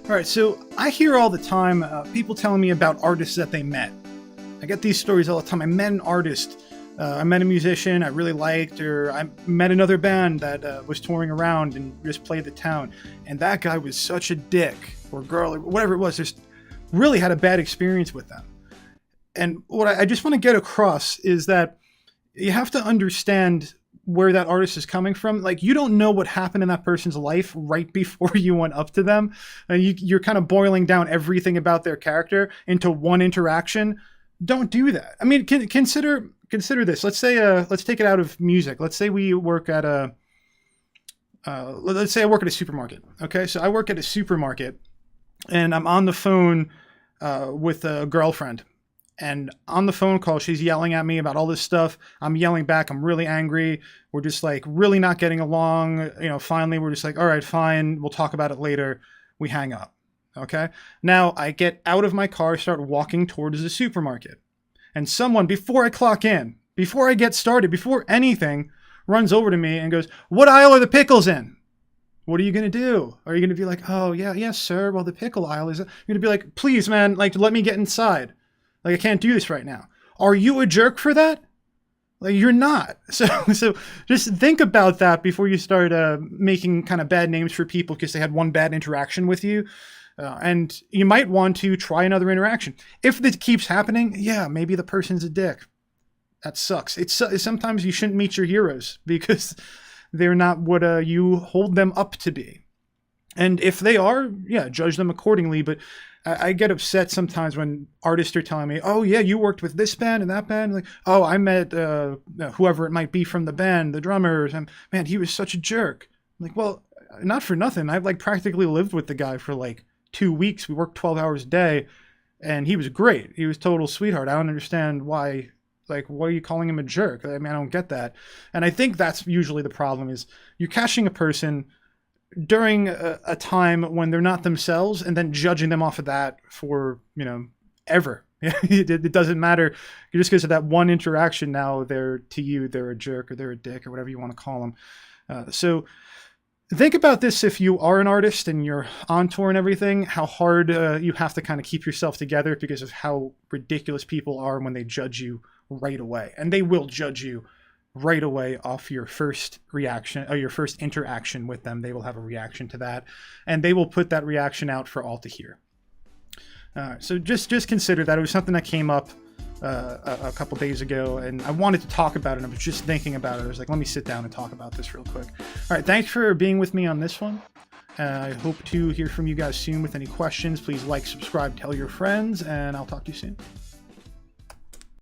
All right, so I hear all the time people telling me about artists that they met. I get these stories all the time. I met an artist, I met a musician I really liked, or I met another band that was touring around and just played the town, and that guy was such a dick, or girl, or whatever it was, just really had a bad experience with them. And what I just want to get across is that you have to understand where that artist is coming from. Like, you don't know what happened in that person's life right before you went up to them. And you're kind of boiling down everything about their character into one interaction. Don't do that. I mean, consider this. Let's say, let's take it out of music. Let's say we work at let's say I work at a supermarket. Okay. So I work at a supermarket and I'm on the phone with a girlfriend. And on the phone call, she's yelling at me about all this stuff. I'm yelling back. I'm really angry. We're just like really not getting along. Finally, we're just like, all right, fine. We'll talk about it later. We hang up. Okay. Now I get out of my car, start walking towards the supermarket. And someone, before I clock in, before I get started, before anything, runs over to me and goes, "What aisle are the pickles in?" What are you going to do? Are you going to be like, "Oh, yeah, yes, sir. Well, the pickle aisle is..." You're going to be like, "Please, man, like, let me get inside. Like, I can't do this right now." Are you a jerk for that? Like, you're not. So just think about that before you start making kind of bad names for people because they had one bad interaction with you. And you might want to try another interaction. If this keeps happening, yeah, maybe the person's a dick. That sucks. Sometimes you shouldn't meet your heroes because they're not what you hold them up to be. And if they are, yeah, judge them accordingly. But I get upset sometimes when artists are telling me, "Oh, yeah, you worked with this band and that band." Like, "Oh, I met whoever it might be from the band, the drummers, and man, he was such a jerk." I'm like, well, not for nothing. I've like practically lived with the guy for like 2 weeks. We worked 12 hours a day, and he was great. He was total sweetheart. I don't understand why. Like, why are you calling him a jerk? I mean, I don't get that. And I think that's usually the problem is you're catching a person during a time when they're not themselves and then judging them off of that for, ever. It doesn't matter. Just because of that one interaction, now they're a jerk or they're a dick or whatever you want to call them. So think about this if you are an artist and you're on tour and everything, how hard you have to kind of keep yourself together because of how ridiculous people are when they judge you right away. And they will judge you right away off your first reaction or your first interaction with them. They will have a reaction to that and they will put that reaction out for all to hear. So just consider that. It was something that came up a couple days ago and I wanted to talk about it. And I was just thinking about it. I was like, let me sit down and talk about this real quick. All right. Thanks for being with me on this one. I hope to hear from you guys soon with any questions. Please like, subscribe, tell your friends, and I'll talk to you soon.